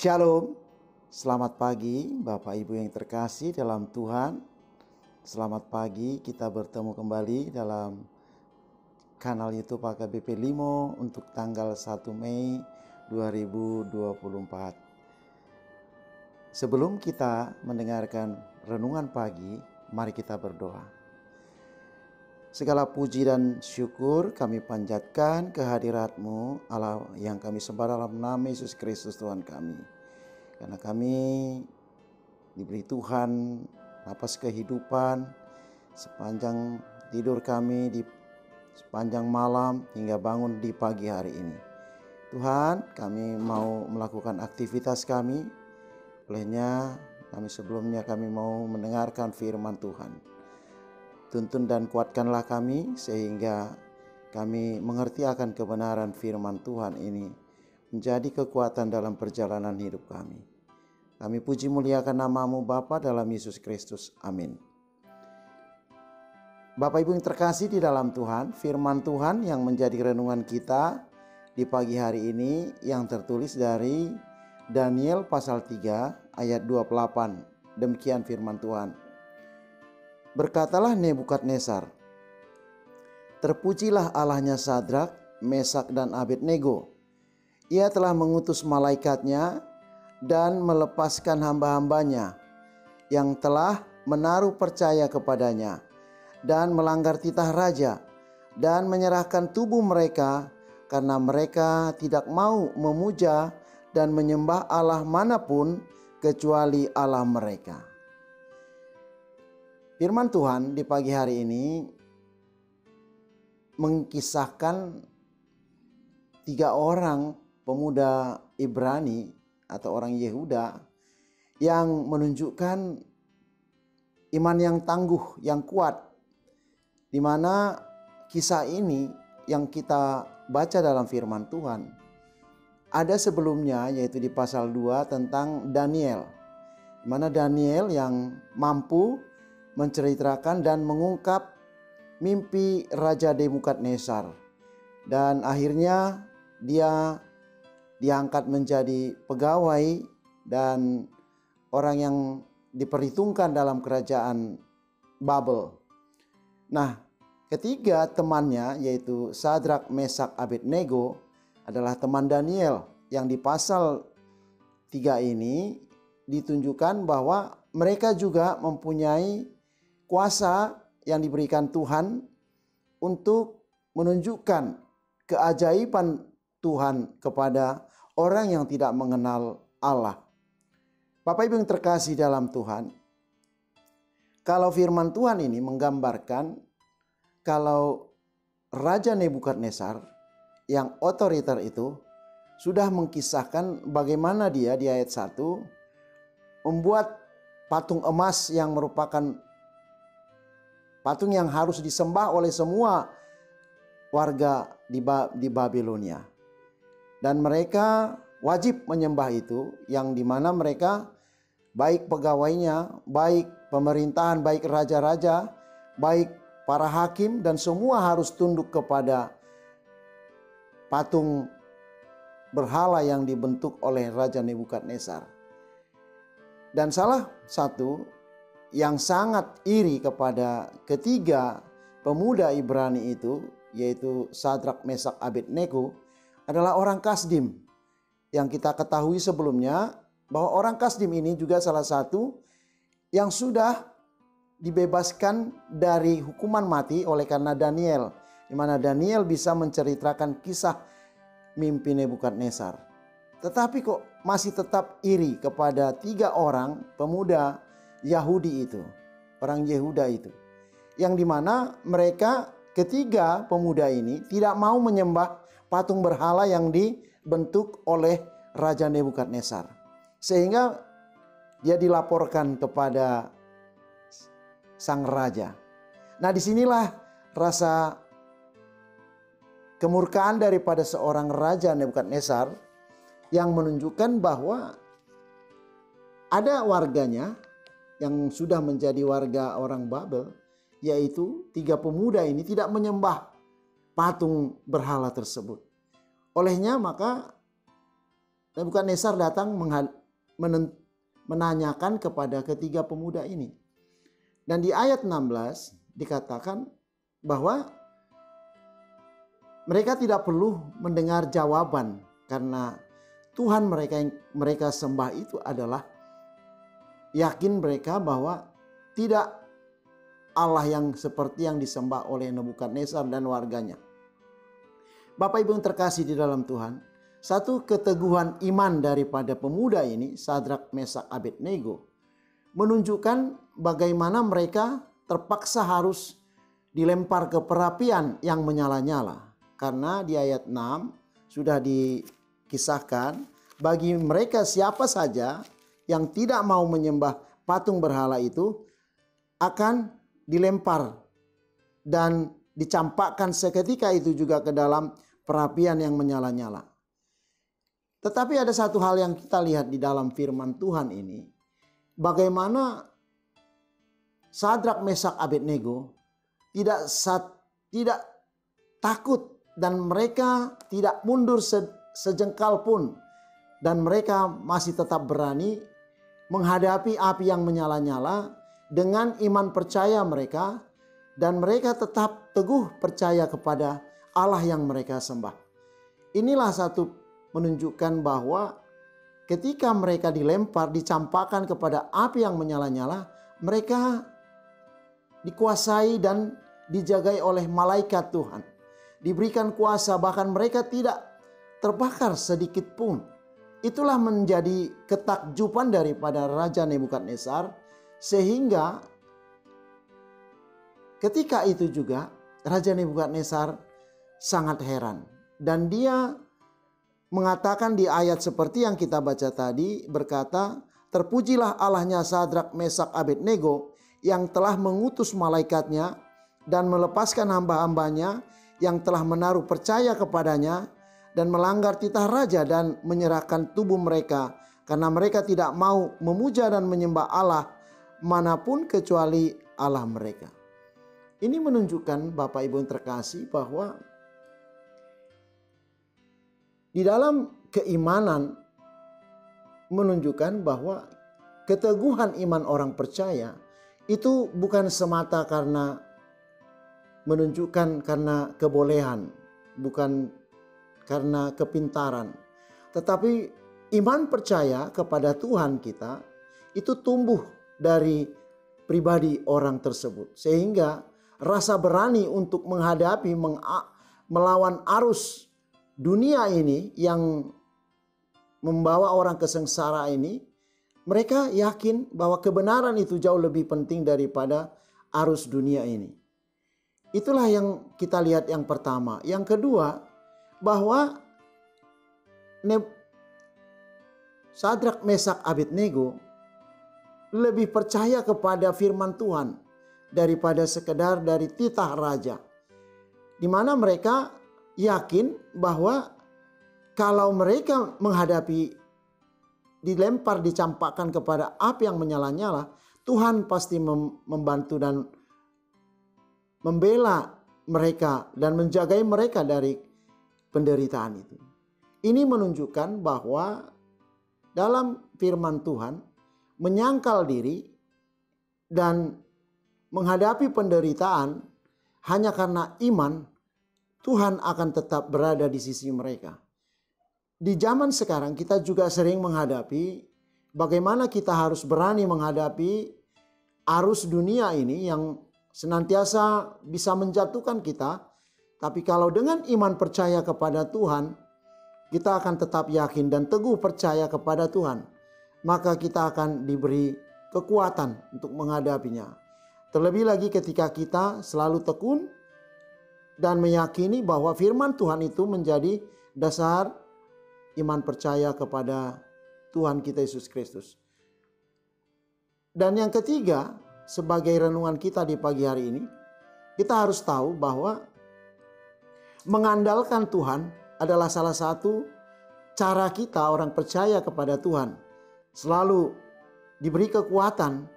Shalom, selamat pagi Bapak Ibu yang terkasih dalam Tuhan. Selamat pagi, kita bertemu kembali dalam kanal YouTube AKBP Limo untuk tanggal 1 Mei 2024. Sebelum kita mendengarkan renungan pagi, mari kita berdoa. Segala puji dan syukur kami panjatkan kehadirat-Mu, Allah yang kami sembah dalam nama Yesus Kristus Tuhan kami. Karena kami diberi Tuhan napas kehidupan sepanjang tidur kami di sepanjang malam hingga bangun di pagi hari ini. Tuhan, kami mau melakukan aktivitas kami. Olehnya sebelumnya kami mau mendengarkan firman Tuhan. Tuntun dan kuatkanlah kami sehingga kami mengerti akan kebenaran firman Tuhan ini menjadi kekuatan dalam perjalanan hidup kami. Kami puji muliakan nama-Mu Bapa dalam Yesus Kristus. Amin. Bapak Ibu yang terkasih di dalam Tuhan, firman Tuhan yang menjadi renungan kita di pagi hari ini yang tertulis dari Daniel pasal 3 ayat 28. Demikian firman Tuhan. Berkatalah Nebukadnezar, terpujilah Allahnya Sadrak, Mesak dan Abednego. Ia telah mengutus malaikatnya dan melepaskan hamba-hambanya yang telah menaruh percaya kepadanya dan melanggar titah raja dan menyerahkan tubuh mereka karena mereka tidak mau memuja dan menyembah Allah manapun kecuali Allah mereka. Firman Tuhan di pagi hari ini mengkisahkan 3 orang pemuda Ibrani atau orang Yehuda yang menunjukkan iman yang tangguh, yang kuat. Di mana kisah ini yang kita baca dalam firman Tuhan ada sebelumnya, yaitu di pasal 2 tentang Daniel. Di mana Daniel yang mampu menceritakan dan mengungkap mimpi Raja Nebukadnezar, dan akhirnya dia diangkat menjadi pegawai dan orang yang diperhitungkan dalam kerajaan Babel. Nah, ketiga temannya yaitu Sadrak, Mesak, Abednego adalah teman Daniel yang di pasal 3 ini ditunjukkan bahwa mereka juga mempunyai kuasa yang diberikan Tuhan untuk menunjukkan keajaiban Tuhan kepada orang yang tidak mengenal Allah. Bapak Ibu yang terkasih dalam Tuhan, kalau firman Tuhan ini menggambarkan kalau Raja Nebukadnezar yang otoriter itu sudah mengkisahkan bagaimana dia di ayat 1 membuat patung emas yang merupakan patung yang harus disembah oleh semua warga di Babilonia. Dan mereka wajib menyembah itu, yang dimana mereka baik pegawainya, baik pemerintahan, baik raja-raja, baik para hakim, dan semua harus tunduk kepada patung berhala yang dibentuk oleh Raja Nebukadnezar. Dan salah satu yang sangat iri kepada ketiga pemuda Ibrani itu, yaitu Sadrak, Mesak, Abednego, adalah orang Kasdim. Yang kita ketahui sebelumnya bahwa orang Kasdim ini juga salah satu yang sudah dibebaskan dari hukuman mati oleh karena Daniel, di mana Daniel bisa menceritakan kisah mimpi Nebukadnezar. Tetapi kok masih tetap iri kepada 3 orang pemuda Yahudi itu, orang Yehuda itu, yang dimana mereka ketiga pemuda ini tidak mau menyembah patung berhala yang dibentuk oleh Raja Nebukadnezar, sehingga dia dilaporkan kepada sang raja. Nah, disinilah rasa kemurkaan daripada seorang Raja Nebukadnezar yang menunjukkan bahwa ada warganya yang sudah menjadi warga orang Babel, yaitu 3 pemuda ini tidak menyembah patung berhala tersebut. Olehnya maka Nebukadnezar datang menanyakan kepada ketiga pemuda ini. Dan di ayat 16 dikatakan bahwa mereka tidak perlu mendengar jawaban karena Tuhan mereka yang mereka sembah itu adalah, yakin mereka bahwa tidak Allah yang seperti yang disembah oleh Nebukadnezar dan warganya. Bapak Ibu yang terkasih di dalam Tuhan, satu keteguhan iman daripada pemuda ini, Sadrak, Mesak, Abednego, menunjukkan bagaimana mereka terpaksa harus dilempar ke perapian yang menyala-nyala. Karena di ayat 6 sudah dikisahkan, bagi mereka siapa saja yang tidak mau menyembah patung berhala itu akan dilempar dan dicampakkan seketika itu juga ke dalam perapian yang menyala-nyala. Tetapi ada satu hal yang kita lihat di dalam firman Tuhan ini, bagaimana Sadrak, Mesak, Abednego tidak takut dan mereka tidak mundur sejengkal pun, dan mereka masih tetap berani menghadapi api yang menyala-nyala dengan iman percaya mereka, dan mereka tetap teguh percaya kepada Allah yang mereka sembah. Inilah satu menunjukkan bahwa ketika mereka dilempar, dicampakkan kepada api yang menyala-nyala, mereka dikuasai dan dijagai oleh malaikat Tuhan. Diberikan kuasa, bahkan mereka tidak terbakar sedikit pun. Itulah menjadi ketakjuban daripada Raja Nebukadnezar, sehingga ketika itu juga Raja Nebukadnezar sangat heran. Dan dia mengatakan di ayat seperti yang kita baca tadi, berkata, "Terpujilah Allahnya Sadrak, Mesak, Abednego yang telah mengutus malaikatnya dan melepaskan hamba-hambanya yang telah menaruh percaya kepadanya dan melanggar titah raja dan menyerahkan tubuh mereka karena mereka tidak mau memuja dan menyembah Allah manapun kecuali Allah mereka." Ini menunjukkan Bapak Ibu yang terkasih bahwa di dalam keimanan menunjukkan bahwa keteguhan iman orang percaya itu bukan semata karena menunjukkan karena kebolehan, bukan karena kepintaran. Tetapi iman percaya kepada Tuhan kita itu tumbuh dari pribadi orang tersebut. Sehingga rasa berani untuk menghadapi, melawan arus dunia ini yang membawa orang kesengsara ini, mereka yakin bahwa kebenaran itu jauh lebih penting daripada arus dunia ini. Itulah yang kita lihat yang pertama. Yang kedua, bahwa Sadrak, Mesak, Abednego lebih percaya kepada firman Tuhan daripada sekedar dari titah raja. Di mana mereka yakin bahwa kalau mereka menghadapi, dilempar, dicampakkan kepada api yang menyala-nyala, Tuhan pasti membantu dan membela mereka dan menjagai mereka dari penderitaan itu. Ini menunjukkan bahwa dalam firman Tuhan menyangkal diri dan menghadapi penderitaan hanya karena iman, Tuhan akan tetap berada di sisi mereka. Di zaman sekarang kita juga sering menghadapi bagaimana kita harus berani menghadapi arus dunia ini yang senantiasa bisa menjatuhkan kita. Tapi kalau dengan iman percaya kepada Tuhan, kita akan tetap yakin dan teguh percaya kepada Tuhan. Maka kita akan diberi kekuatan untuk menghadapinya. Terlebih lagi ketika kita selalu tekun dan meyakini bahwa firman Tuhan itu menjadi dasar iman percaya kepada Tuhan kita Yesus Kristus. Dan yang ketiga, sebagai renungan kita di pagi hari ini, kita harus tahu bahwa mengandalkan Tuhan adalah salah satu cara kita orang percaya kepada Tuhan. Selalu diberi kekuatan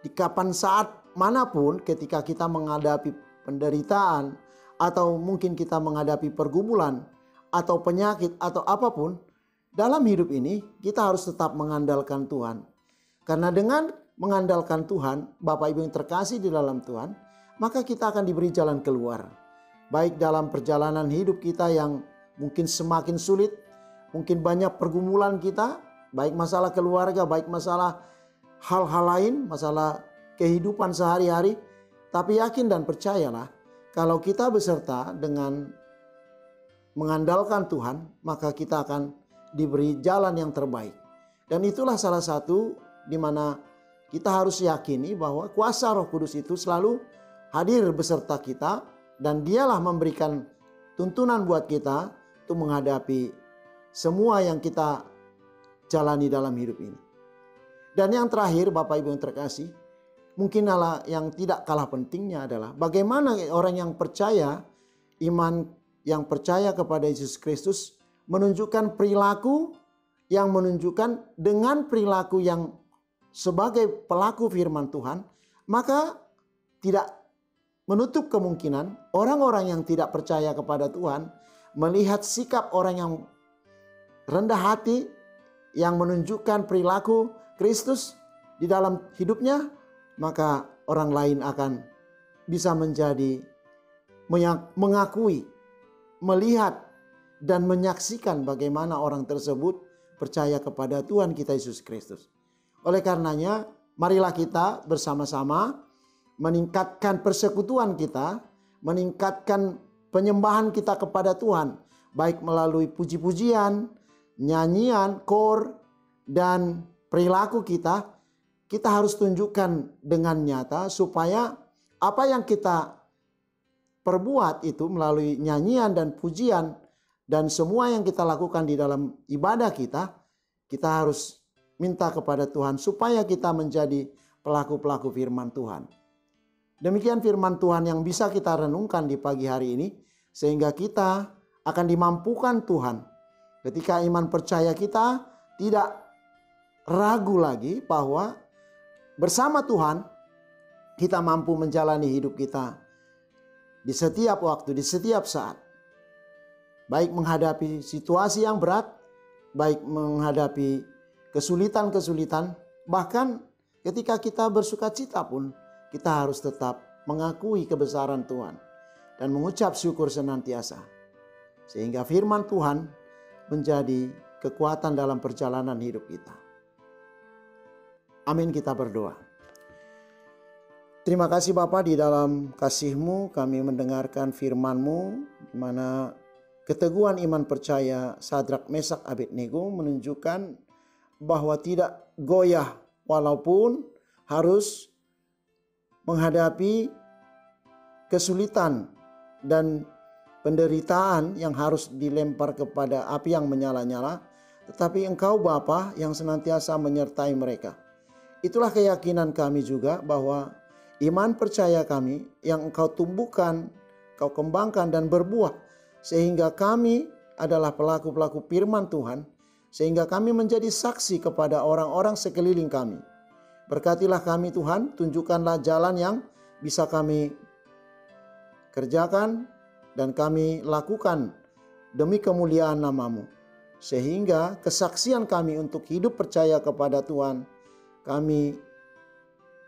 di kapan saat manapun ketika kita menghadapi penderitaan, atau mungkin kita menghadapi pergumulan atau penyakit atau apapun, dalam hidup ini kita harus tetap mengandalkan Tuhan. Karena dengan mengandalkan Tuhan, Bapak Ibu yang terkasih di dalam Tuhan, maka kita akan diberi jalan keluar. Baik dalam perjalanan hidup kita yang mungkin semakin sulit, mungkin banyak pergumulan kita, baik masalah keluarga, baik masalah hal-hal lain, masalah kehidupan sehari-hari. Tapi yakin dan percayalah, kalau kita beserta dengan mengandalkan Tuhan, maka kita akan diberi jalan yang terbaik. Dan itulah salah satu di mana kita harus yakini bahwa kuasa Roh Kudus itu selalu hadir beserta kita, dan dialah memberikan tuntunan buat kita untuk menghadapi semua yang kita jalani dalam hidup ini. Dan yang terakhir, Bapak Ibu yang terkasih, mungkin yang tidak kalah pentingnya adalah bagaimana orang yang percaya, iman yang percaya kepada Yesus Kristus menunjukkan perilaku yang menunjukkan dengan perilaku yang sebagai pelaku firman Tuhan, maka tidak menutup kemungkinan orang-orang yang tidak percaya kepada Tuhan melihat sikap orang yang rendah hati yang menunjukkan perilaku Kristus di dalam hidupnya, maka orang lain akan bisa menjadi mengakui, melihat, dan menyaksikan bagaimana orang tersebut percaya kepada Tuhan kita Yesus Kristus. Oleh karenanya, marilah kita bersama-sama meningkatkan persekutuan kita, meningkatkan penyembahan kita kepada Tuhan, baik melalui puji-pujian, nyanyian, kor, dan perilaku kita. Kita harus tunjukkan dengan nyata supaya apa yang kita perbuat itu melalui nyanyian dan pujian dan semua yang kita lakukan di dalam ibadah kita harus minta kepada Tuhan supaya kita menjadi pelaku-pelaku firman Tuhan. Demikian firman Tuhan yang bisa kita renungkan di pagi hari ini, sehingga kita akan dimampukan Tuhan ketika iman percaya kita tidak ragu lagi bahwa bersama Tuhan kita mampu menjalani hidup kita di setiap waktu, di setiap saat. Baik menghadapi situasi yang berat, baik menghadapi kesulitan-kesulitan, bahkan ketika kita bersukacita pun kita harus tetap mengakui kebesaran Tuhan dan mengucap syukur senantiasa. Sehingga firman Tuhan menjadi kekuatan dalam perjalanan hidup kita. Amin, kita berdoa. Terima kasih Bapa, di dalam kasih-Mu kami mendengarkan firman-Mu, di mana keteguhan iman percaya Sadrak, Mesak, Abednego menunjukkan bahwa tidak goyah walaupun harus menghadapi kesulitan dan penderitaan yang harus dilempar kepada api yang menyala-nyala, tetapi Engkau Bapa yang senantiasa menyertai mereka. Itulah keyakinan kami juga bahwa iman percaya kami yang Engkau tumbuhkan, Engkau kembangkan dan berbuah, sehingga kami adalah pelaku-pelaku firman Tuhan, sehingga kami menjadi saksi kepada orang-orang sekeliling kami. Berkatilah kami Tuhan, tunjukkanlah jalan yang bisa kami kerjakan dan kami lakukan demi kemuliaan nama-Mu. Sehingga kesaksian kami untuk hidup percaya kepada Tuhan, kami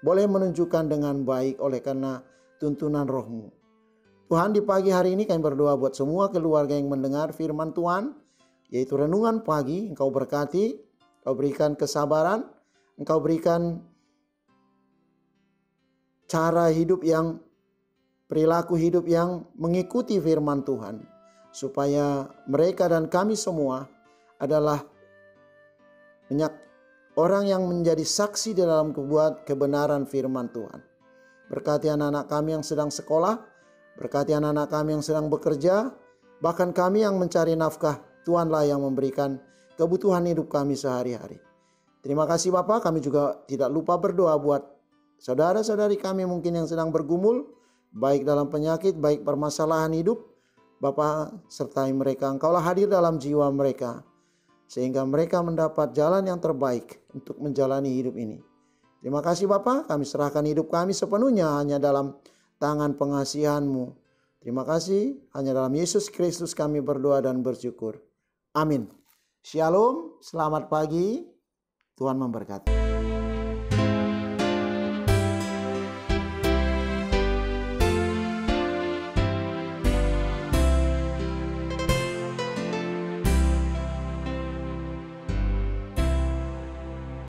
boleh menunjukkan dengan baik oleh karena tuntunan Roh-Mu. Tuhan, di pagi hari ini kami berdoa buat semua keluarga yang mendengar firman Tuhan, yaitu renungan pagi. Engkau berkati, Engkau berikan kesabaran, Engkau berikan cara hidup yang, perilaku hidup yang mengikuti firman Tuhan, supaya mereka dan kami semua adalah orang yang menjadi saksi di dalam kebenaran firman Tuhan. Berkati anak-anak kami yang sedang sekolah, berkati anak-anak kami yang sedang bekerja, bahkan kami yang mencari nafkah. Tuhanlah yang memberikan kebutuhan hidup kami sehari-hari. Terima kasih Bapak, kami juga tidak lupa berdoa buat saudara-saudari kami mungkin yang sedang bergumul, baik dalam penyakit, baik permasalahan hidup. Bapak sertai mereka, Engkaulah hadir dalam jiwa mereka, sehingga mereka mendapat jalan yang terbaik untuk menjalani hidup ini. Terima kasih Bapa, kami serahkan hidup kami sepenuhnya hanya dalam tangan pengasihan-Mu. Terima kasih, hanya dalam Yesus Kristus kami berdoa dan bersyukur. Amin. Shalom, selamat pagi, Tuhan memberkati.